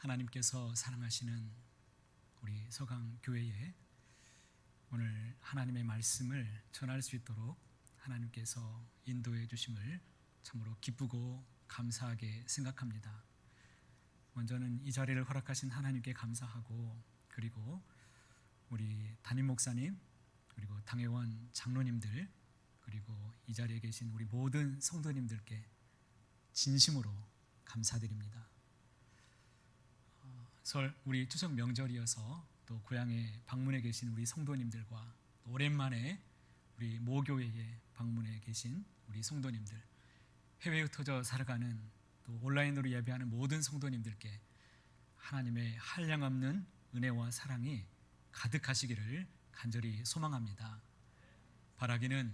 하나님께서 사랑하시는 우리 서강교회에 오늘 하나님의 말씀을 전할 수 있도록 하나님께서 인도해 주심을 참으로 기쁘고 감사하게 생각합니다. 먼저는 이 자리를 허락하신 하나님께 감사하고, 그리고 우리 담임 목사님, 그리고 당회원 장로님들, 그리고 이 자리에 계신 우리 모든 성도님들께 진심으로 감사드립니다. 우리 추석 명절이어서 또 고향에 방문해 계신 우리 성도님들과 또 오랜만에 우리 모교회에 방문해 계신 우리 성도님들, 해외에 흩어져 살아가는 또 온라인으로 예배하는 모든 성도님들께 하나님의 한량없는 은혜와 사랑이 가득하시기를 간절히 소망합니다. 바라기는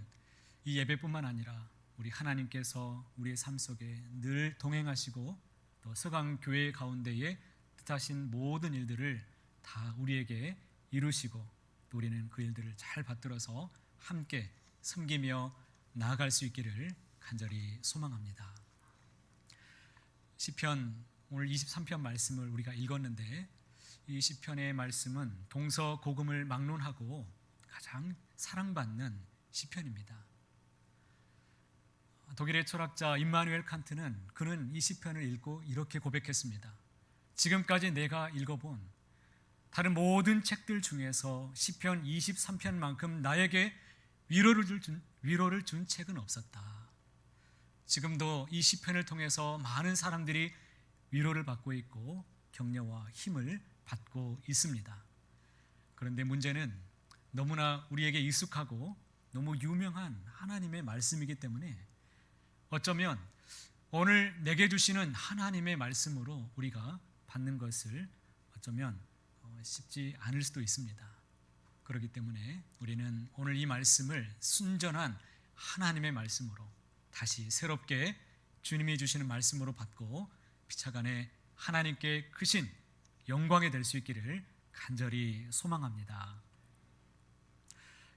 이 예배뿐만 아니라 우리 하나님께서 우리의 삶 속에 늘 동행하시고 또 서강교회 가운데에 뜻하신 모든 일들을 다 우리에게 이루시고 또 우리는 그 일들을 잘 받들어서 함께 섬기며 나아갈 수 있기를 간절히 소망합니다. 시편 오늘 23편 말씀을 우리가 읽었는데, 이 시편의 말씀은 동서고금을 막론하고 가장 사랑받는 시편입니다. 독일의 철학자 임마누엘 칸트는 그는 이 시편을 읽고 이렇게 고백했습니다. 지금까지 내가 읽어본 다른 모든 책들 중에서 시편 23편만큼 나에게 위로를 준 책은 없었다. 지금도 이 시편을 통해서 많은 사람들이 위로를 받고 있고 격려와 힘을 받고 있습니다. 그런데 문제는 너무나 우리에게 익숙하고 너무 유명한 하나님의 말씀이기 때문에 어쩌면 오늘 내게 주시는 하나님의 말씀으로 우리가 받는 것을 어쩌면 쉽지 않을 수도 있습니다. 그렇기 때문에 우리는 오늘 이 말씀을 순전한 하나님의 말씀으로 다시 새롭게 주님이 주시는 말씀으로 받고 피차간에 하나님께 크신 영광이 될 수 있기를 간절히 소망합니다.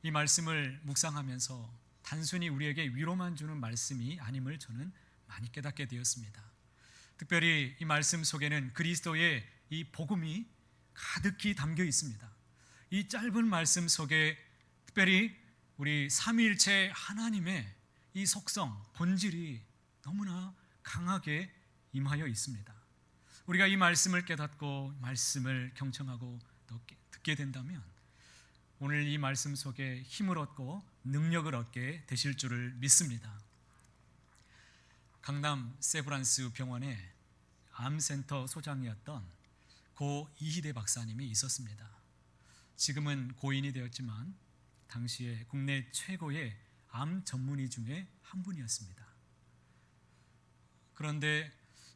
이 말씀을 묵상하면서 단순히 우리에게 위로만 주는 말씀이 아님을 저는 많이 깨닫게 되었습니다. 특별히 이 말씀 속에는 그리스도의 이 복음이 가득히 담겨 있습니다. 이 짧은 말씀 속에 특별히 우리 삼위일체 하나님의 이 속성, 본질이 너무나 강하게 임하여 있습니다. 우리가 이 말씀을 깨닫고 말씀을 경청하고 또 듣게 된다면 오늘 이 말씀 속에 힘을 얻고 능력을 얻게 되실 줄을 믿습니다. 강남 세브란스 병원에 암센터 소장이었던 고 이희대 박사님이 있었습니다. 지금은 고인이 되었지만 당시에 국내 최고의 암 전문의 중에 한 분이었습니다. 그런데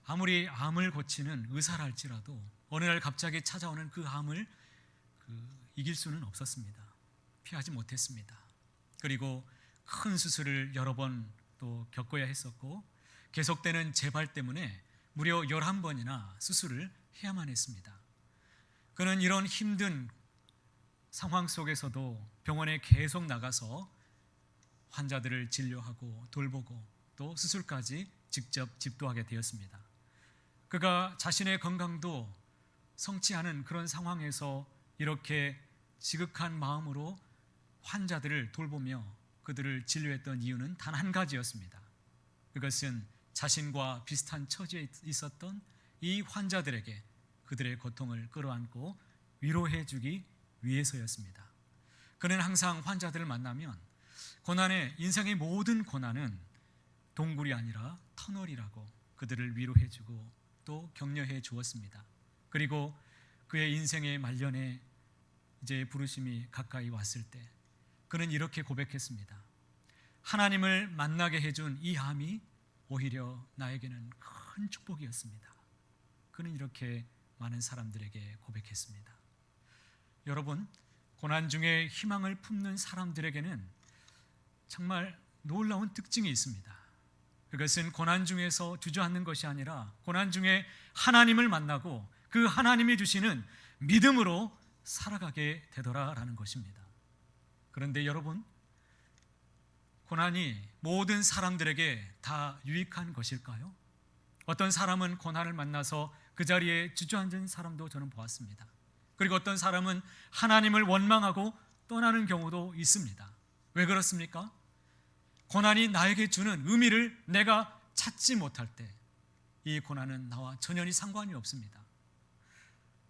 아무리 암을 고치는 의사랄지라도 어느 날 갑자기 찾아오는 그 암을 이길 수는 없었습니다. 피하지 못했습니다. 그리고 큰 수술을 여러 번 또 겪어야 했었고 계속되는 재발 때문에 무려 11번이나 수술을 해야만 했습니다. 그는 이런 힘든 상황 속에서도 병원에 계속 나가서 환자들을 진료하고 돌보고 또 수술까지 직접 집도하게 되었습니다. 그가 자신의 건강도 성치 않은 그런 상황에서 이렇게 지극한 마음으로 환자들을 돌보며 그들을 진료했던 이유는 단 한 가지였습니다. 그것은 자신과 비슷한 처지에 있었던 이 환자들에게 그들의 고통을 끌어안고 위로해 주기 위해서였습니다. 그는 항상 환자들을 만나면 인생의 모든 고난은 동굴이 아니라 터널이라고 그들을 위로해 주고 또 격려해 주었습니다. 그리고 그의 인생의 말년에 이제 부르심이 가까이 왔을 때 그는 이렇게 고백했습니다. 하나님을 만나게 해준 이 암이 오히려 나에게는 큰 축복이었습니다. 그는 이렇게 많은 사람들에게 고백했습니다. 여러분, 고난 중에 희망을 품는 사람들에게는 정말 놀라운 특징이 있습니다. 그것은 고난 중에서 주저앉는 것이 아니라 고난 중에 하나님을 만나고 그 하나님이 주시는 믿음으로 살아가게 되더라라는 것입니다. 그런데 여러분, 고난이 모든 사람들에게 다 유익한 것일까요? 어떤 사람은 고난을 만나서 그 자리에 주저앉은 사람도 저는 보았습니다. 그리고 어떤 사람은 하나님을 원망하고 떠나는 경우도 있습니다. 왜 그렇습니까? 고난이 나에게 주는 의미를 내가 찾지 못할 때 이 고난은 나와 전혀 상관이 없습니다.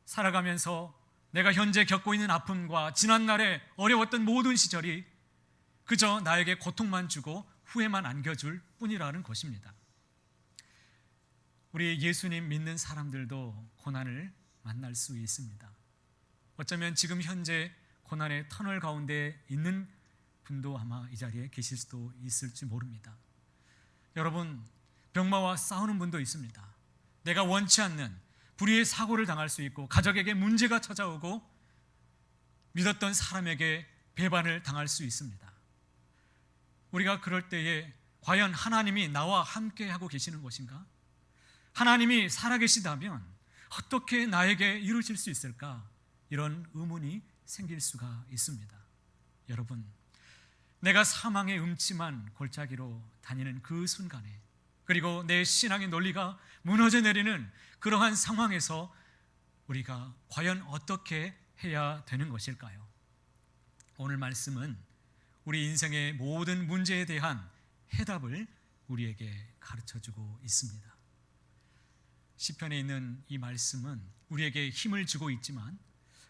살아가면서 내가 현재 겪고 있는 아픔과 지난날에 어려웠던 모든 시절이 그저 나에게 고통만 주고 후회만 안겨줄 뿐이라는 것입니다. 우리 예수님 믿는 사람들도 고난을 만날 수 있습니다. 어쩌면 지금 현재 고난의 터널 가운데 있는 분도 아마 이 자리에 계실 수도 있을지 모릅니다. 여러분, 병마와 싸우는 분도 있습니다. 내가 원치 않는 불의의 사고를 당할 수 있고 가족에게 문제가 찾아오고 믿었던 사람에게 배반을 당할 수 있습니다. 우리가 그럴 때에 과연 하나님이 나와 함께 하고 계시는 것인가? 하나님이 살아계시다면 어떻게 나에게 이루실 수 있을까? 이런 의문이 생길 수가 있습니다. 여러분, 내가 사망의 음침한 골짜기로 다니는 그 순간에, 그리고 내 신앙의 논리가 무너져 내리는 그러한 상황에서 우리가 과연 어떻게 해야 되는 것일까요? 오늘 말씀은 우리 인생의 모든 문제에 대한 해답을 우리에게 가르쳐주고 있습니다. 시편에 있는 이 말씀은 우리에게 힘을 주고 있지만,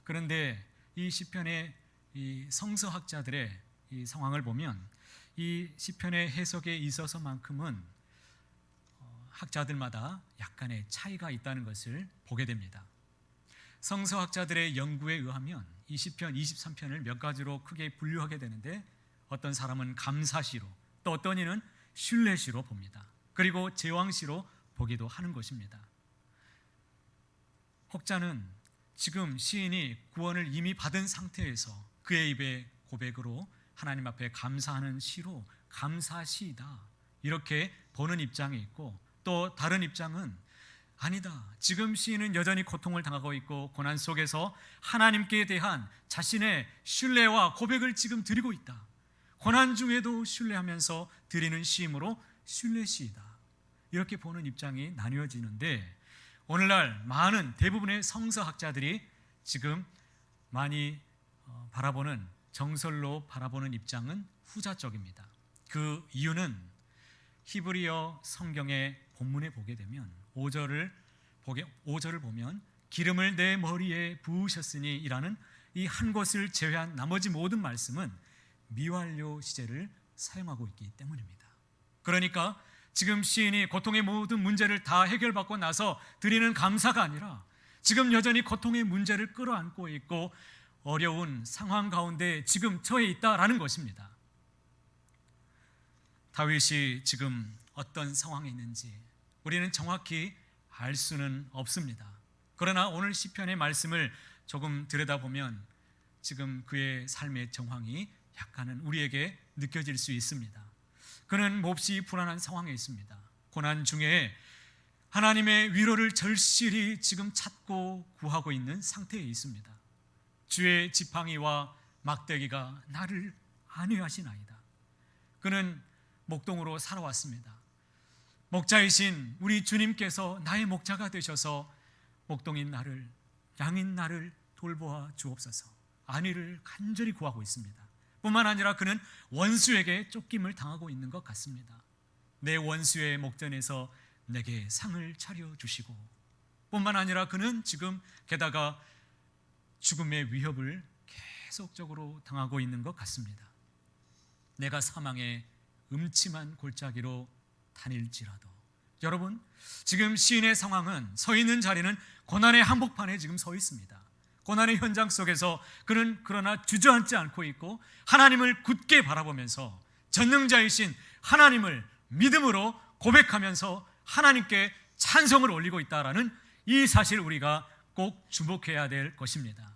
그런데 이 시편의 이 성서학자들의 이 상황을 보면 이 시편의 해석에 있어서만큼은 학자들마다 약간의 차이가 있다는 것을 보게 됩니다. 성서학자들의 연구에 의하면 이 시편 23편을 몇 가지로 크게 분류하게 되는데, 어떤 사람은 감사시로, 또 어떤 이는 신뢰시로 봅니다. 그리고 제왕시로 보기도 하는 것입니다. 혹자는 지금 시인이 구원을 이미 받은 상태에서 그의 입의 고백으로 하나님 앞에 감사하는 시로 감사시이다, 이렇게 보는 입장이 있고, 또 다른 입장은 아니다, 지금 시인은 여전히 고통을 당하고 있고 고난 속에서 하나님께 대한 자신의 신뢰와 고백을 지금 드리고 있다, 고난 중에도 신뢰하면서 드리는 시임으로 신뢰시이다, 이렇게 보는 입장이 나뉘어지는데, 오늘날 많은 대부분의 성서학자들이 지금 많이 바라보는, 정설로 바라보는 입장은 후자 쪽입니다. 그 이유는 히브리어 성경의 본문에 보게 되면 5절을 보면 기름을 내 머리에 부으셨으니 이라는 이 한 것을 제외한 나머지 모든 말씀은 미완료 시제를 사용하고 있기 때문입니다. 그러니까 지금 시인이 고통의 모든 문제를 다 해결받고 나서 드리는 감사가 아니라 지금 여전히 고통의 문제를 끌어안고 있고 어려운 상황 가운데 지금 처해 있다라는 것입니다. 다윗이 지금 어떤 상황에 있는지 우리는 정확히 알 수는 없습니다. 그러나 오늘 시편의 말씀을 조금 들여다보면 지금 그의 삶의 정황이 약간은 우리에게 느껴질 수 있습니다. 그는 몹시 불안한 상황에 있습니다. 고난 중에 하나님의 위로를 절실히 지금 찾고 구하고 있는 상태에 있습니다. 주의 지팡이와 막대기가 나를 안위하시나이다. 그는 목동으로 살아왔습니다. 목자이신 우리 주님께서 나의 목자가 되셔서 목동인 나를, 양인 나를 돌보아 주옵소서, 안위를 간절히 구하고 있습니다. 뿐만 아니라 그는 원수에게 쫓김을 당하고 있는 것 같습니다. 내 원수의 목전에서 내게 상을 차려주시고, 뿐만 아니라 그는 지금 게다가 죽음의 위협을 계속적으로 당하고 있는 것 같습니다. 내가 사망의 음침한 골짜기로 다닐지라도, 여러분, 지금 시인의 상황은, 서 있는 자리는 고난의 한복판에 지금 서 있습니다. 고난의 현장 속에서 그는 그러나 주저앉지 않고 있고 하나님을 굳게 바라보면서 전능자이신 하나님을 믿음으로 고백하면서 하나님께 찬송을 올리고 있다라는 이 사실, 우리가 꼭 주목해야 될 것입니다.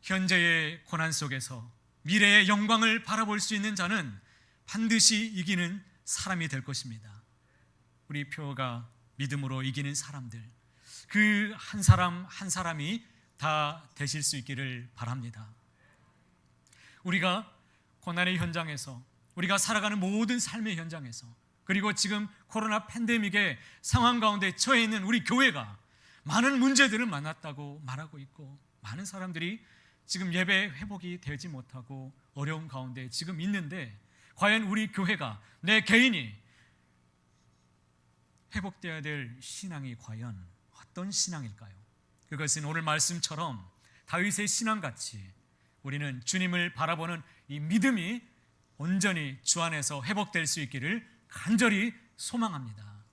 현재의 고난 속에서 미래의 영광을 바라볼 수 있는 자는 반드시 이기는 사람이 될 것입니다. 우리 표가 믿음으로 이기는 사람들, 그 한 사람 한 사람이 다 되실 수 있기를 바랍니다. 우리가 고난의 현장에서, 우리가 살아가는 모든 삶의 현장에서 그리고 지금 코로나 팬데믹의 상황 가운데 처해 있는 우리 교회가 많은 문제들을 만났다고 말하고 있고, 많은 사람들이 지금 예배 회복이 되지 못하고 어려움 가운데 지금 있는데, 과연 우리 교회가, 내 개인이 회복되어야 될 신앙이 과연 어떤 신앙일까요? 그것은 오늘 말씀처럼 다윗의 신앙같이 우리는 주님을 바라보는 이 믿음이 온전히 주 안에서 회복될 수 있기를 간절히 소망합니다.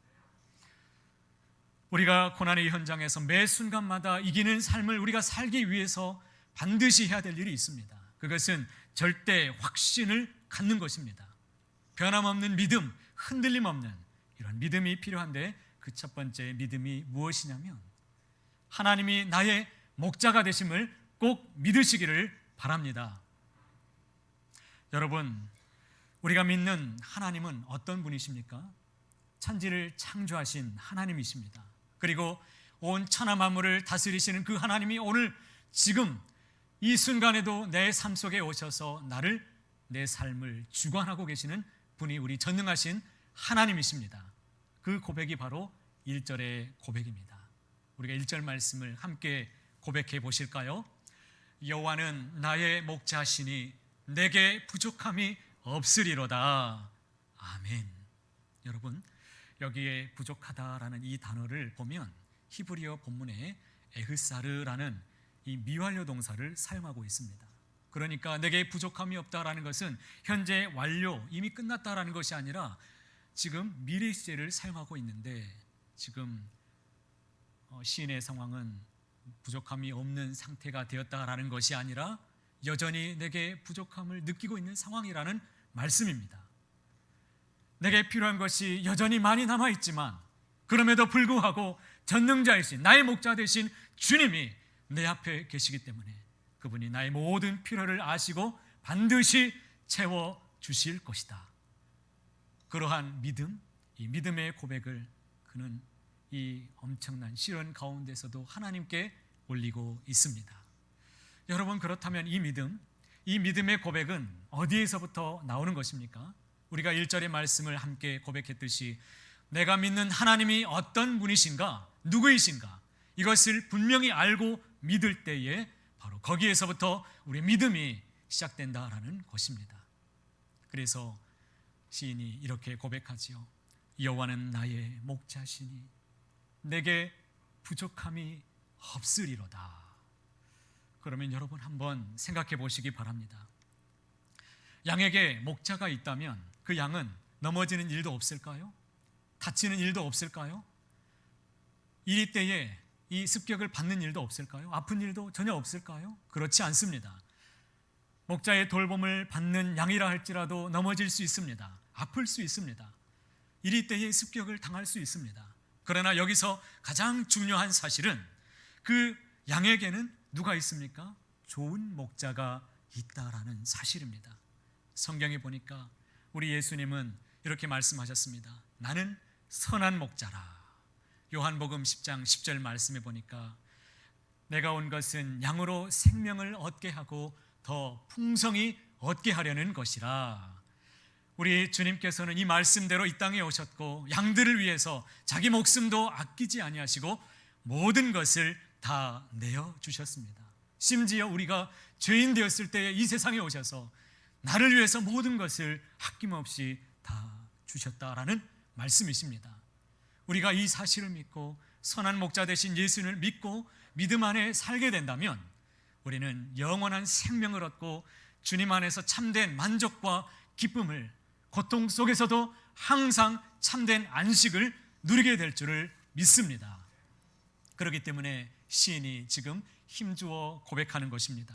우리가 고난의 현장에서 매 순간마다 이기는 삶을 우리가 살기 위해서 반드시 해야 될 일이 있습니다. 그것은 절대 확신을 갖는 것입니다. 변함없는 믿음, 흔들림 없는 이런 믿음이 필요한데, 그 첫 번째 믿음이 무엇이냐면 하나님이 나의 목자가 되심을 꼭 믿으시기를 바랍니다. 여러분, 우리가 믿는 하나님은 어떤 분이십니까? 천지를 창조하신 하나님이십니다. 그리고 온 천하 만물을 다스리시는 그 하나님이 오늘 지금 이 순간에도 내 삶 속에 오셔서 나를, 내 삶을 주관하고 계시는 분이 우리 전능하신 하나님이십니다. 그 고백이 바로 1절의 고백입니다. 우리가 1절 말씀을 함께 고백해 보실까요? 여호와는 나의 목자시니 내게 부족함이 없으리로다. 아멘. 여러분, 여기에 부족하다라는 이 단어를 보면 히브리어 본문에 에흐사르라는 이 미완료 동사를 사용하고 있습니다. 그러니까 내게 부족함이 없다라는 것은 현재 완료, 이미 끝났다라는 것이 아니라 지금 미래 시제를 사용하고 있는데, 지금 시인의 상황은 부족함이 없는 상태가 되었다라는 것이 아니라 여전히 내게 부족함을 느끼고 있는 상황이라는 말씀입니다. 내게 필요한 것이 여전히 많이 남아있지만 그럼에도 불구하고 전능자이신 나의 목자 되신 주님이 내 앞에 계시기 때문에 그분이 나의 모든 필요를 아시고 반드시 채워주실 것이다. 그러한 믿음, 이 믿음의 고백을 그는 이 엄청난 시련 가운데서도 하나님께 올리고 있습니다. 여러분, 그렇다면 이 믿음, 이 믿음의 고백은 어디에서부터 나오는 것입니까? 우리가 1절의 말씀을 함께 고백했듯이 내가 믿는 하나님이 어떤 분이신가, 누구이신가, 이것을 분명히 알고 믿을 때에 바로 거기에서부터 우리의 믿음이 시작된다라는 것입니다. 그래서 시인이 이렇게 고백하지요. 여호와는 나의 목자시니 내게 부족함이 없으리로다. 그러면 여러분 한번 생각해 보시기 바랍니다. 양에게 목자가 있다면 그 양은 넘어지는 일도 없을까요? 다치는 일도 없을까요? 이리 때에 이 습격을 받는 일도 없을까요? 아픈 일도 전혀 없을까요? 그렇지 않습니다. 목자의 돌봄을 받는 양이라 할지라도 넘어질 수 있습니다. 아플 수 있습니다. 이리 때에 습격을 당할 수 있습니다. 그러나 여기서 가장 중요한 사실은 그 양에게는 누가 있습니까? 좋은 목자가 있다라는 사실입니다. 성경에 보니까 우리 예수님은 이렇게 말씀하셨습니다. 나는 선한 목자라. 요한복음 10장 10절 말씀에 보니까 내가 온 것은 양으로 생명을 얻게 하고 더 풍성히 얻게 하려는 것이라. 우리 주님께서는 이 말씀대로 이 땅에 오셨고 양들을 위해서 자기 목숨도 아끼지 아니하시고 모든 것을 다 내어주셨습니다. 심지어 우리가 죄인 되었을 때에 이 세상에 오셔서 나를 위해서 모든 것을 아낌없이 다 주셨다라는 말씀이십니다. 우리가 이 사실을 믿고 선한 목자 되신 예수를 믿고 믿음 안에 살게 된다면 우리는 영원한 생명을 얻고 주님 안에서 참된 만족과 기쁨을, 고통 속에서도 항상 참된 안식을 누리게 될 줄을 믿습니다. 그렇기 때문에 시인이 지금 힘주어 고백하는 것입니다.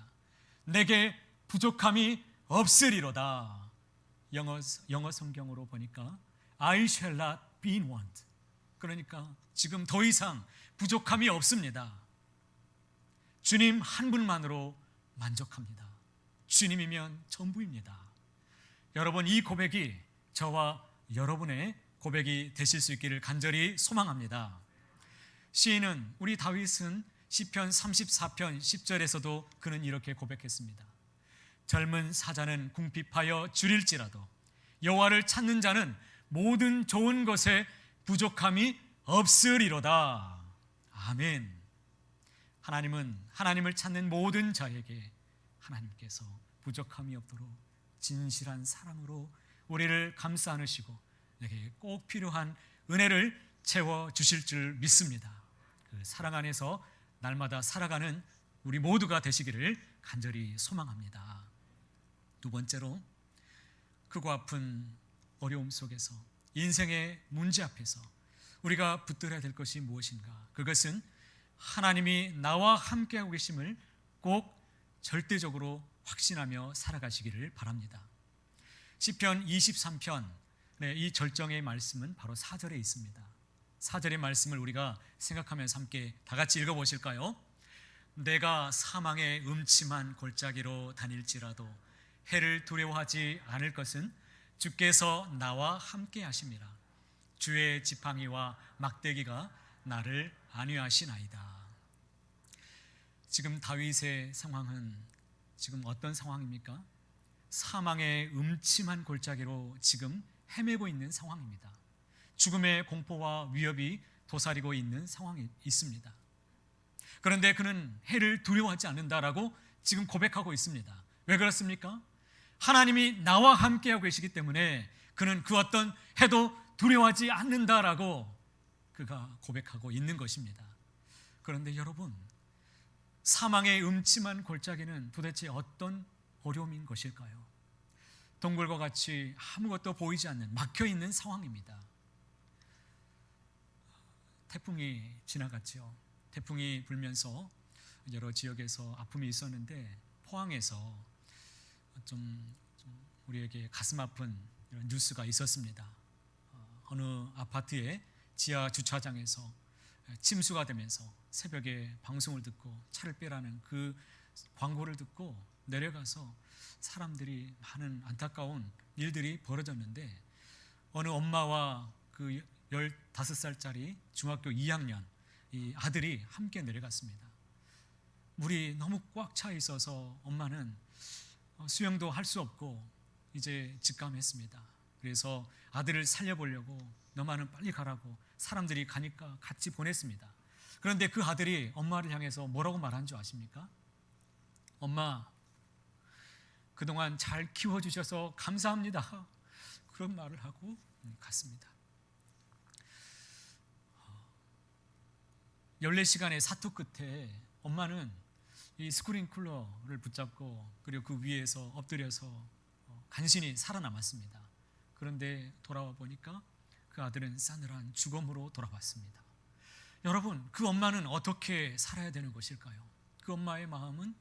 내게 부족함이 없으리로다. 영어 성경으로 보니까 I shall not be in want. 그러니까 지금 더 이상 부족함이 없습니다. 주님 한 분만으로 만족합니다. 주님이면 전부입니다. 여러분, 이 고백이 저와 여러분의 고백이 되실 수 있기를 간절히 소망합니다. 시인은, 우리 다윗은 시편 34편 10절에서도 그는 이렇게 고백했습니다. 젊은 사자는 궁핍하여 줄일지라도 여호와를 찾는 자는 모든 좋은 것에 부족함이 없으리로다. 아멘. 하나님은 하나님을 찾는 모든 자에게 하나님께서 부족함이 없도록 진실한 사랑으로 우리를 감싸 안으시고 내게 꼭 필요한 은혜를 채워 주실 줄 믿습니다. 그 사랑 안에서 날마다 살아가는 우리 모두가 되시기를 간절히 소망합니다. 두 번째로, 크고 아픈 어려움 속에서 인생의 문제 앞에서 우리가 붙들어야 될 것이 무엇인가? 그것은 하나님이 나와 함께하고 계심을 꼭 절대적으로 확신하며 살아가시기를 바랍니다. 시편 23편 이 절정의 말씀은 바로 4절에 있습니다. 4절의 말씀을 우리가 생각하면서 함께 다 같이 읽어보실까요? 내가 사망의 음침한 골짜기로 다닐지라도 해를 두려워하지 않을 것은 주께서 나와 함께 하심이라. 주의 지팡이와 막대기가 나를 안위하시나이다. 지금 다윗의 상황은 지금 어떤 상황입니까? 사망의 음침한 골짜기로 지금 헤매고 있는 상황입니다. 죽음의 공포와 위협이 도사리고 있는 상황이 있습니다. 그런데 그는 해를 두려워하지 않는다라고 지금 고백하고 있습니다. 왜 그렇습니까? 하나님이 나와 함께하고 계시기 때문에 그는 그 어떤 해도 두려워하지 않는다라고 그가 고백하고 있는 것입니다. 그런데 여러분, 사망의 음침한 골짜기는 도대체 어떤 어려움인 것일까요? 동굴과 같이 아무것도 보이지 않는 막혀있는 상황입니다. 태풍이 지나갔죠. 태풍이 불면서 여러 지역에서 아픔이 있었는데 포항에서 좀 우리에게 가슴 아픈 이런 뉴스가 있었습니다. 어느 아파트의 지하 주차장에서 침수가 되면서 새벽에 방송을 듣고 차를 빼라는 그 광고를 듣고 내려가서 사람들이 많은 안타까운 일들이 벌어졌는데 어느 엄마와 그 15살짜리 중학교 2학년 이 아들이 함께 내려갔습니다. 물이 너무 꽉 차 있어서 엄마는 수영도 할 수 없고 이제 직감했습니다. 그래서 아들을 살려보려고 너만은 빨리 가라고 사람들이 가니까 같이 보냈습니다. 그런데 그 아들이 엄마를 향해서 뭐라고 말한 줄 아십니까? 엄마, 그동안 잘 키워주셔서 감사합니다. 그런 말을 하고 갔습니다. 14시간의 사투 끝에 엄마는 이 스프링클러를 붙잡고 그리고 그 위에서 엎드려서 간신히 살아남았습니다. 그런데 돌아와 보니까 그 아들은 싸늘한 죽음으로 돌아왔습니다. 여러분, 그 엄마는 어떻게 살아야 되는 것일까요? 그 엄마의 마음은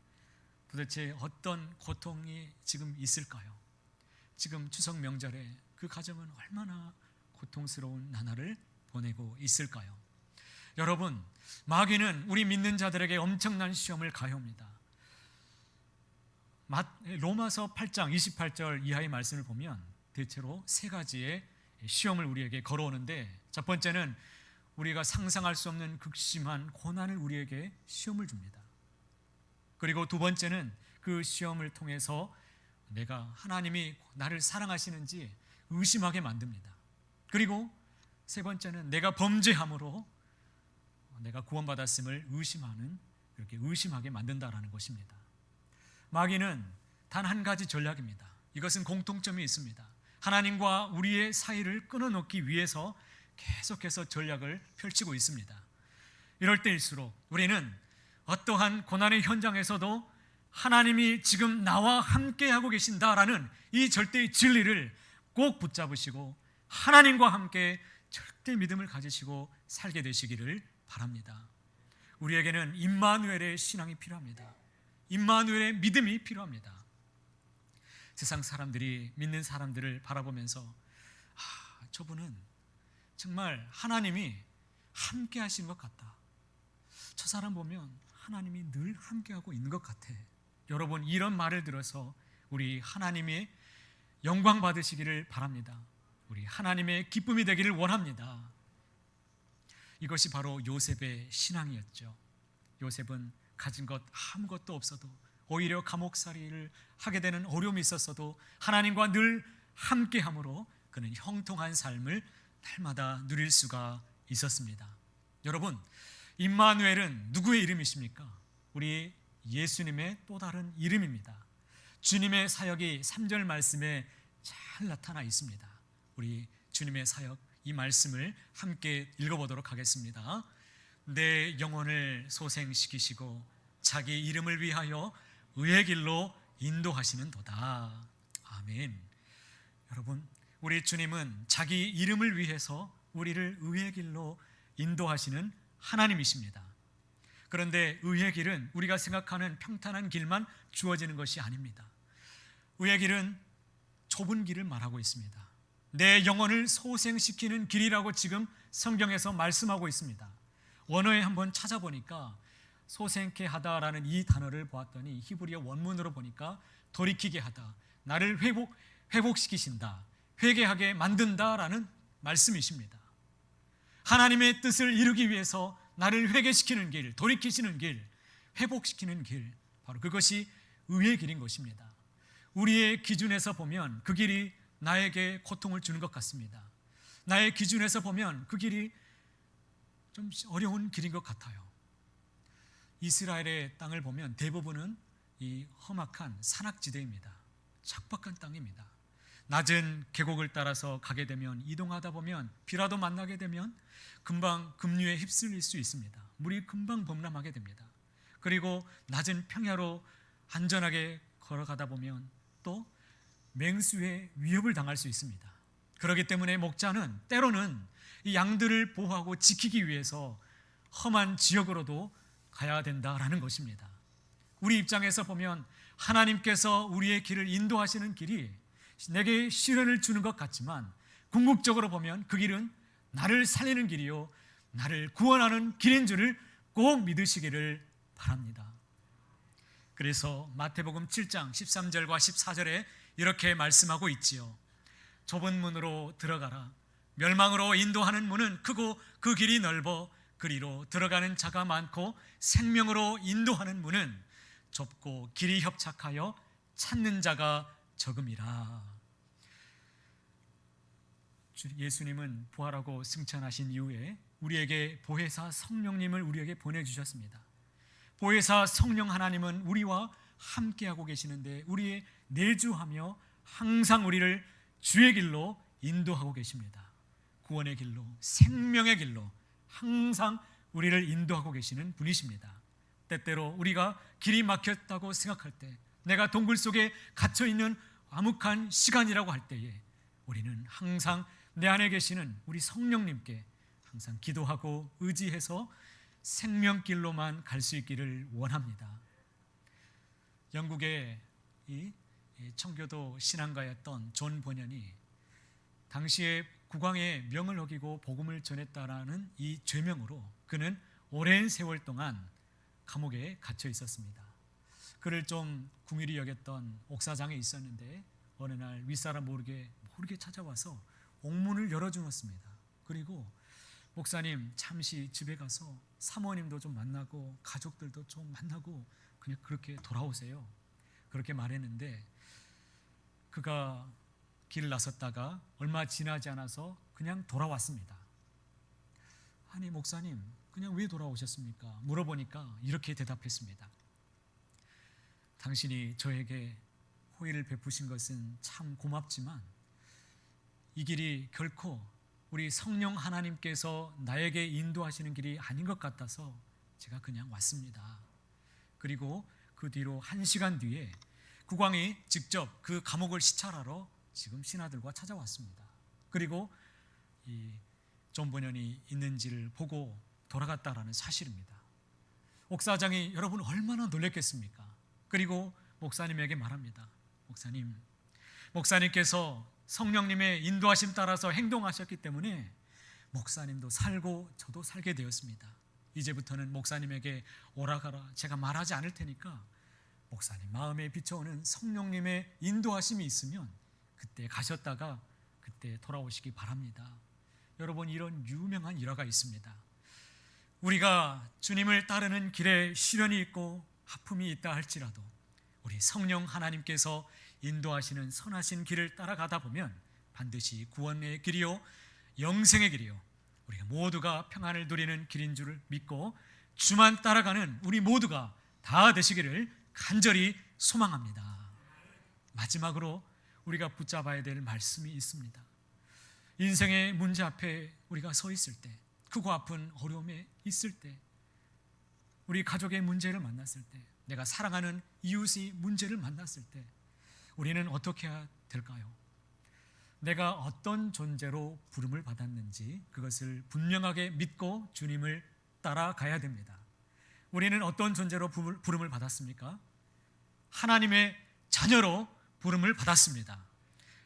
도대체 어떤 고통이 지금 있을까요? 지금 추석 명절에 그 가정은 얼마나 고통스러운 나날을 보내고 있을까요? 여러분, 마귀는 우리 믿는 자들에게 엄청난 시험을 가해옵니다. 로마서 8장 28절 이하의 말씀을 보면 대체로 세 가지의 시험을 우리에게 걸어오는데, 첫 번째는 우리가 상상할 수 없는 극심한 고난을 우리에게 시험을 줍니다. 그리고 두 번째는 그 시험을 통해서 내가 하나님이 나를 사랑하시는지 의심하게 만듭니다. 그리고 세 번째는 내가 범죄함으로 내가 구원받았음을 이렇게 의심하게 만든다라는 것입니다. 마귀는 단 한 가지 전략입니다. 이것은 공통점이 있습니다. 하나님과 우리의 사이를 끊어놓기 위해서 계속해서 전략을 펼치고 있습니다. 이럴 때일수록 우리는 어떠한 고난의 현장에서도 하나님이 지금 나와 함께하고 계신다라는 이 절대의 진리를 꼭 붙잡으시고 하나님과 함께 절대 믿음을 가지시고 살게 되시기를 바랍니다. 우리에게는 임마누엘의 신앙이 필요합니다. 임마누엘의 믿음이 필요합니다. 세상 사람들이 믿는 사람들을 바라보면서 저분은 정말 하나님이 함께 하시는 것 같다. 저 사람 보면 하나님이 늘 함께하고 있는 것 같아. 여러분, 이런 말을 들어서 우리 하나님의 영광 받으시기를 바랍니다. 우리 하나님의 기쁨이 되기를 원합니다. 이것이 바로 요셉의 신앙이었죠. 요셉은 가진 것 아무것도 없어도 오히려 감옥살이를 하게 되는 어려움이 있었어도 하나님과 늘 함께함으로 그는 형통한 삶을 날마다 누릴 수가 있었습니다. 여러분, 임마누엘은 누구의 이름이십니까? 우리 예수님의 또 다른 이름입니다. 주님의 사역이 3절 말씀에 잘 나타나 있습니다. 우리 주님의 사역, 이 말씀을 함께 읽어보도록 하겠습니다. 내 영혼을 소생시키시고 자기 이름을 위하여 의의 길로 인도하시는도다. 아멘. 여러분, 우리 주님은 자기 이름을 위해서 우리를 의의 길로 인도하시는 하나님이십니다. 그런데 의의 길은 우리가 생각하는 평탄한 길만 주어지는 것이 아닙니다. 의의 길은 좁은 길을 말하고 있습니다. 내 영혼을 소생시키는 길이라고 지금 성경에서 말씀하고 있습니다. 원어에 한번 찾아보니까 소생케 하다라는 이 단어를 보았더니 히브리어 원문으로 보니까 돌이키게 하다, 나를 회복시키신다, 회개하게 만든다라는 말씀이십니다. 하나님의 뜻을 이루기 위해서 나를 회개시키는 길, 돌이키시는 길, 회복시키는 길, 바로 그것이 의의 길인 것입니다. 우리의 기준에서 보면 그 길이 나에게 고통을 주는 것 같습니다. 나의 기준에서 보면 그 길이 좀 어려운 길인 것 같아요. 이스라엘의 땅을 보면 대부분은 이 험악한 산악지대입니다. 척박한 땅입니다. 낮은 계곡을 따라서 가게 되면, 이동하다 보면, 비라도 만나게 되면 금방 급류에 휩쓸릴 수 있습니다. 물이 금방 범람하게 됩니다. 그리고 낮은 평야로 안전하게 걸어가다 보면 또 맹수의 위협을 당할 수 있습니다. 그렇기 때문에 목자는 때로는 이 양들을 보호하고 지키기 위해서 험한 지역으로도 가야 된다라는 것입니다. 우리 입장에서 보면 하나님께서 우리의 길을 인도하시는 길이 내게 시련을 주는 것 같지만, 궁극적으로 보면 그 길은 나를 살리는 길이요, 나를 구원하는 길인 줄을 꼭 믿으시기를 바랍니다. 그래서 마태복음 7장 13절과 14절에 이렇게 말씀하고 있지요. 좁은 문으로 들어가라. 멸망으로 인도하는 문은 크고 그 길이 넓어 그리로 들어가는 자가 많고, 생명으로 인도하는 문은 좁고 길이 협착하여 찾는 자가 적음이라. 예수님은 부활하고 승천하신 이후에 우리에게 보혜사 성령님을 우리에게 보내주셨습니다. 보혜사 성령 하나님은 우리와 함께하고 계시는데, 우리의 내주하며 항상 우리를 주의 길로 인도하고 계십니다. 구원의 길로, 생명의 길로 항상 우리를 인도하고 계시는 분이십니다. 때때로 우리가 길이 막혔다고 생각할 때, 내가 동굴 속에 갇혀있는 암흑한 시간이라고 할 때에 우리는 항상 내 안에 계시는 우리 성령님께 항상 기도하고 의지해서 생명길로만 갈 수 있기를 원합니다. 영국의 이 청교도 신앙가였던 존 버년이 당시에 국왕의 명을 어기고 복음을 전했다라는 이 죄명으로 그는 오랜 세월 동안 감옥에 갇혀 있었습니다. 그를 좀 궁일이 여겼던 옥사장에 있었는데 어느 날 윗사람 모르게 찾아와서 옥문을 열어주었습니다. 그리고 목사님, 잠시 집에 가서 사모님도 좀 만나고 가족들도 좀 만나고 그냥 그렇게 돌아오세요. 그렇게 말했는데 그가 길을 나섰다가 얼마 지나지 않아서 그냥 돌아왔습니다. 아니 목사님, 그냥 왜 돌아오셨습니까? 물어보니까 이렇게 대답했습니다. 당신이 저에게 호의를 베푸신 것은 참 고맙지만 이 길이 결코 우리 성령 하나님께서 나에게 인도하시는 길이 아닌 것 같아서 제가 그냥 왔습니다. 그리고 그 뒤로 1시간 뒤에 국왕이 직접 그 감옥을 시찰하러 지금 신하들과 찾아왔습니다. 그리고 이 존 버년이 있는지를 보고 돌아갔다라는 사실입니다. 옥사장이 여러분 얼마나 놀랬겠습니까? 그리고 목사님에게 말합니다. 목사님께서 성령님의 인도하심 따라서 행동하셨기 때문에 목사님도 살고 저도 살게 되었습니다. 이제부터는 목사님에게 오라가라 제가 말하지 않을 테니까 목사님 마음에 비춰오는 성령님의 인도하심이 있으면 그때 가셨다가 그때 돌아오시기 바랍니다. 여러분, 이런 유명한 일화가 있습니다. 우리가 주님을 따르는 길에 시련이 있고 아픔이 있다 할지라도 우리 성령 하나님께서 인도하시는 선하신 길을 따라가다 보면 반드시 구원의 길이요 영생의 길이요 우리가 모두가 평안을 누리는 길인 줄을 믿고 주만 따라가는 우리 모두가 다 되시기를 간절히 소망합니다. 마지막으로 우리가 붙잡아야 될 말씀이 있습니다. 인생의 문제 앞에 우리가 서 있을 때, 크고 아픈 어려움에 있을 때, 우리 가족의 문제를 만났을 때, 내가 사랑하는 이웃의 문제를 만났을 때 우리는 어떻게 해야 될까요? 내가 어떤 존재로 부름을 받았는지 그것을 분명하게 믿고 주님을 따라가야 됩니다. 우리는 어떤 존재로 부름을 받았습니까? 하나님의 자녀로 부름을 받았습니다.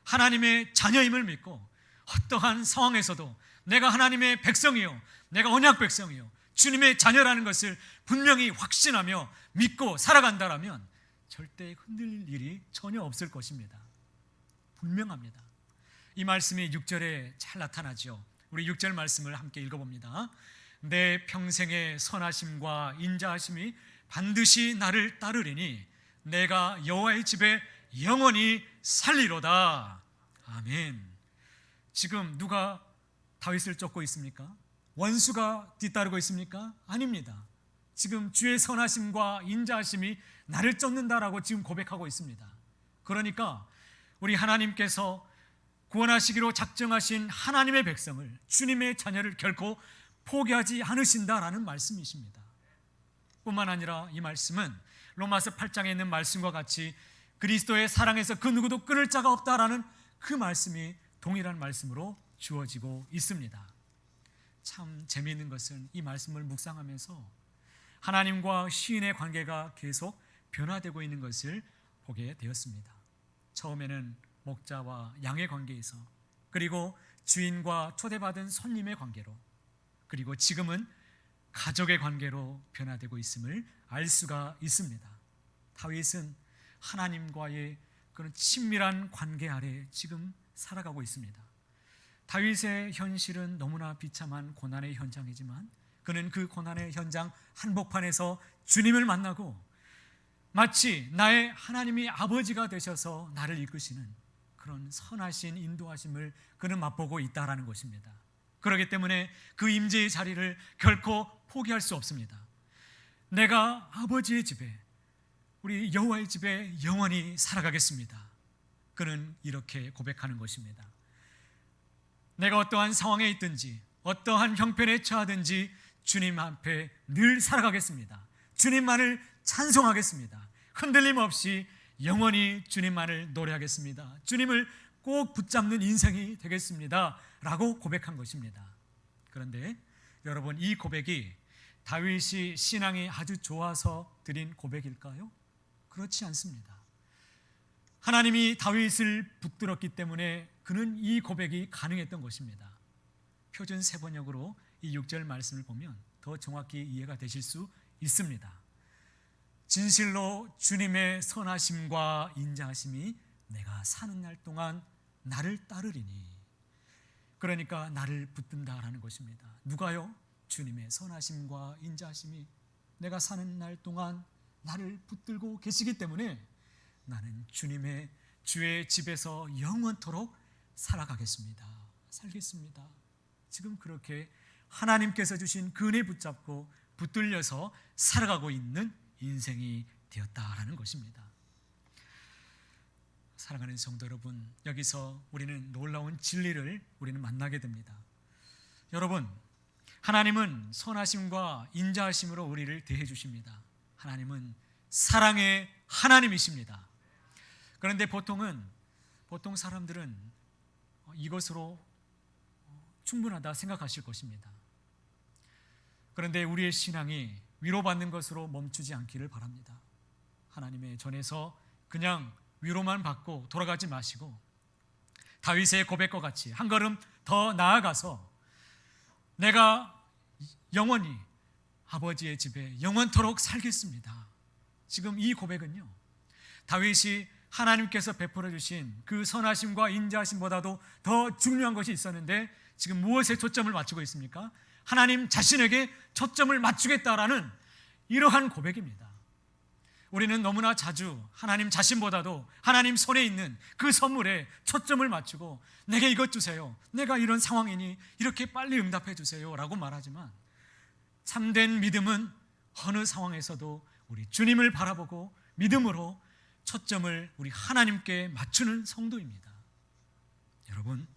하나님의 자녀임을 믿고 어떠한 상황에서도 내가 하나님의 백성이요, 내가 언약 백성이요, 주님의 자녀라는 것을 분명히 확신하며 믿고 살아간다라면 절대 흔들릴 일이 전혀 없을 것입니다. 분명합니다. 이 말씀이 6절에 잘 나타나죠. 우리 6절 말씀을 함께 읽어봅니다. 내 평생의 선하심과 인자하심이 반드시 나를 따르리니 내가 여호와의 집에 영원히 살리로다. 아멘. 지금 누가 다윗을 쫓고 있습니까? 원수가 뒤따르고 있습니까? 아닙니다. 지금 주의 선하심과 인자하심이 나를 쫓는다라고 지금 고백하고 있습니다. 그러니까 우리 하나님께서 구원하시기로 작정하신 하나님의 백성을, 주님의 자녀를 결코 포기하지 않으신다라는 말씀이십니다. 뿐만 아니라 이 말씀은 로마서 8장에 있는 말씀과 같이 그리스도의 사랑에서 그 누구도 끊을 자가 없다라는 그 말씀이 동일한 말씀으로 주어지고 있습니다. 참 재미있는 것은 이 말씀을 묵상하면서 하나님과 시인의 관계가 계속 변화되고 있는 것을 보게 되었습니다. 처음에는 목자와 양의 관계에서, 그리고 주인과 초대받은 손님의 관계로, 그리고 지금은 가족의 관계로 변화되고 있음을 알 수가 있습니다. 다윗은 하나님과의 그런 친밀한 관계 아래 지금 살아가고 있습니다. 다윗의 현실은 너무나 비참한 고난의 현장이지만 그는 그 고난의 현장 한복판에서 주님을 만나고 마치 나의 하나님이 아버지가 되셔서 나를 이끄시는 그런 선하신 인도하심을 그는 맛보고 있다라는 것입니다. 그렇기 때문에 그 임재의 자리를 결코 포기할 수 없습니다. 내가 아버지의 집에, 우리 여호와의 집에 영원히 살아가겠습니다. 그는 이렇게 고백하는 것입니다. 내가 어떠한 상황에 있든지 어떠한 형편에 처하든지 주님 앞에 늘 살아가겠습니다. 주님만을 찬송하겠습니다. 흔들림 없이 영원히 주님만을 노래하겠습니다. 주님을 꼭 붙잡는 인생이 되겠습니다 라고 고백한 것입니다. 그런데 여러분, 이 고백이 다윗이 신앙이 아주 좋아서 드린 고백일까요? 그렇지 않습니다. 하나님이 다윗을 붙들었기 때문에 그는 이 고백이 가능했던 것입니다. 표준 세번역으로 이 6절 말씀을 보면 더 정확히 이해가 되실 수 있습니다. 진실로 주님의 선하심과 인자하심이 내가 사는 날 동안 나를 따르리니, 그러니까 나를 붙든다라는 것입니다. 누가요? 주님의 선하심과 인자하심이 내가 사는 날 동안 나를 붙들고 계시기 때문에 나는 주의 집에서 영원토록 살아가겠습니다. 살겠습니다. 지금 그렇게 하나님께서 주신 그 은혜 붙잡고 붙들려서 살아가고 있는 인생이 되었다라는 것입니다. 사랑하는 성도 여러분, 여기서 우리는 놀라운 진리를 우리는 만나게 됩니다. 여러분, 하나님은 선하심과 인자하심으로 우리를 대해 주십니다. 하나님은 사랑의 하나님이십니다. 그런데 보통 사람들은 이것으로 충분하다 생각하실 것입니다. 그런데 우리의 신앙이 위로받는 것으로 멈추지 않기를 바랍니다. 하나님의 전에서 그냥 위로만 받고 돌아가지 마시고 다윗의 고백과 같이 한 걸음 더 나아가서 내가 영원히 아버지의 집에 영원토록 살겠습니다. 지금 이 고백은요, 다윗이 하나님께서 베풀어 주신 그 선하심과 인자하심보다도 더 중요한 것이 있었는데 지금 무엇에 초점을 맞추고 있습니까? 하나님 자신에게 초점을 맞추겠다라는 이러한 고백입니다. 우리는 너무나 자주 하나님 자신보다도 하나님 손에 있는 그 선물에 초점을 맞추고 내게 이것 주세요, 내가 이런 상황이니 이렇게 빨리 응답해 주세요 라고 말하지만, 참된 믿음은 어느 상황에서도 우리 주님을 바라보고 믿음으로 초점을 우리 하나님께 맞추는 성도입니다. 여러분,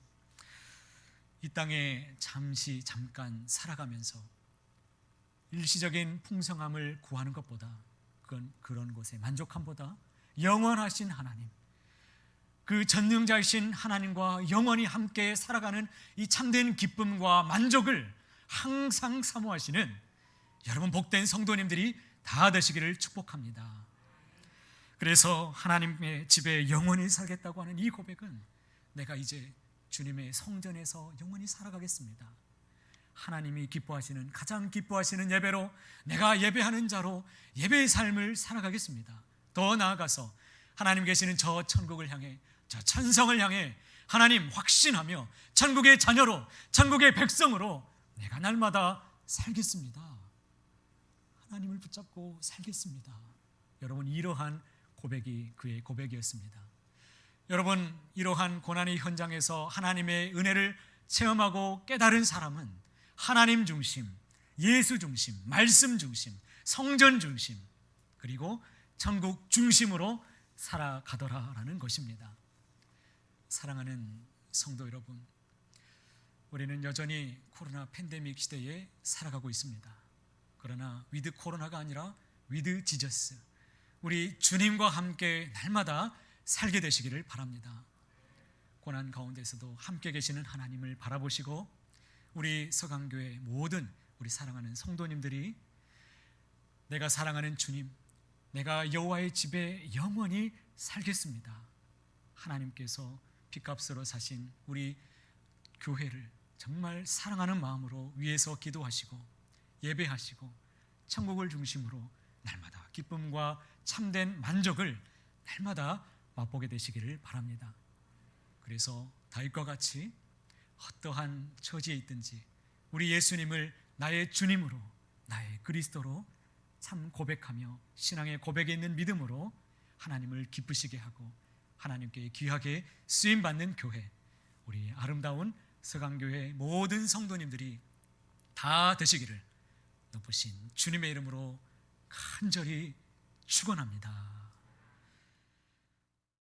이 땅에 잠깐 살아가면서 일시적인 풍성함을 구하는 것보다, 그런 곳에 만족함보다 영원하신 하나님, 그 전능자이신 하나님과 영원히 함께 살아가는 이 참된 기쁨과 만족을 항상 사모하시는 여러분 복된 성도님들이 다 되시기를 축복합니다. 그래서 하나님의 집에 영원히 살겠다고 하는 이 고백은, 내가 이제 주님의 성전에서 영원히 살아가겠습니다, 하나님이 기뻐하시는, 가장 기뻐하시는 예배로 내가 예배하는 자로 예배의 삶을 살아가겠습니다. 더 나아가서 하나님 계시는 저 천국을 향해, 저 천성을 향해 하나님 확신하며 천국의 자녀로, 천국의 백성으로 내가 날마다 살겠습니다. 하나님을 붙잡고 살겠습니다. 여러분, 이러한 고백이 그의 고백이었습니다. 여러분, 이러한 고난의 현장에서 하나님의 은혜를 체험하고 깨달은 사람은 하나님 중심, 예수 중심, 말씀 중심, 성전 중심, 그리고 천국 중심으로 살아가더라라는 것입니다. 사랑하는 성도 여러분, 우리는 여전히 코로나 팬데믹 시대에 살아가고 있습니다. 그러나 위드 코로나가 아니라 위드 지저스, 우리 주님과 함께 날마다 살게 되시기를 바랍니다. 고난 가운데서도 함께 계시는 하나님을 바라보시고, 우리 서강교회 모든 우리 사랑하는 성도님들이 내가 사랑하는 주님, 내가 여호와의 집에 영원히 살겠습니다, 하나님께서 핏값으로 사신 우리 교회를 정말 사랑하는 마음으로 위에서 기도하시고 예배하시고 천국을 중심으로 날마다 기쁨과 참된 만족을 날마다 맛보게 되시기를 바랍니다. 그래서 다윗과 같이 어떠한 처지에 있든지 우리 예수님을 나의 주님으로, 나의 그리스도로 참 고백하며 신앙의 고백에 있는 믿음으로 하나님을 기쁘시게 하고 하나님께 귀하게 쓰임받는 교회, 우리 아름다운 서강교회 모든 성도님들이 다 되시기를 높으신 주님의 이름으로 간절히 축원합니다.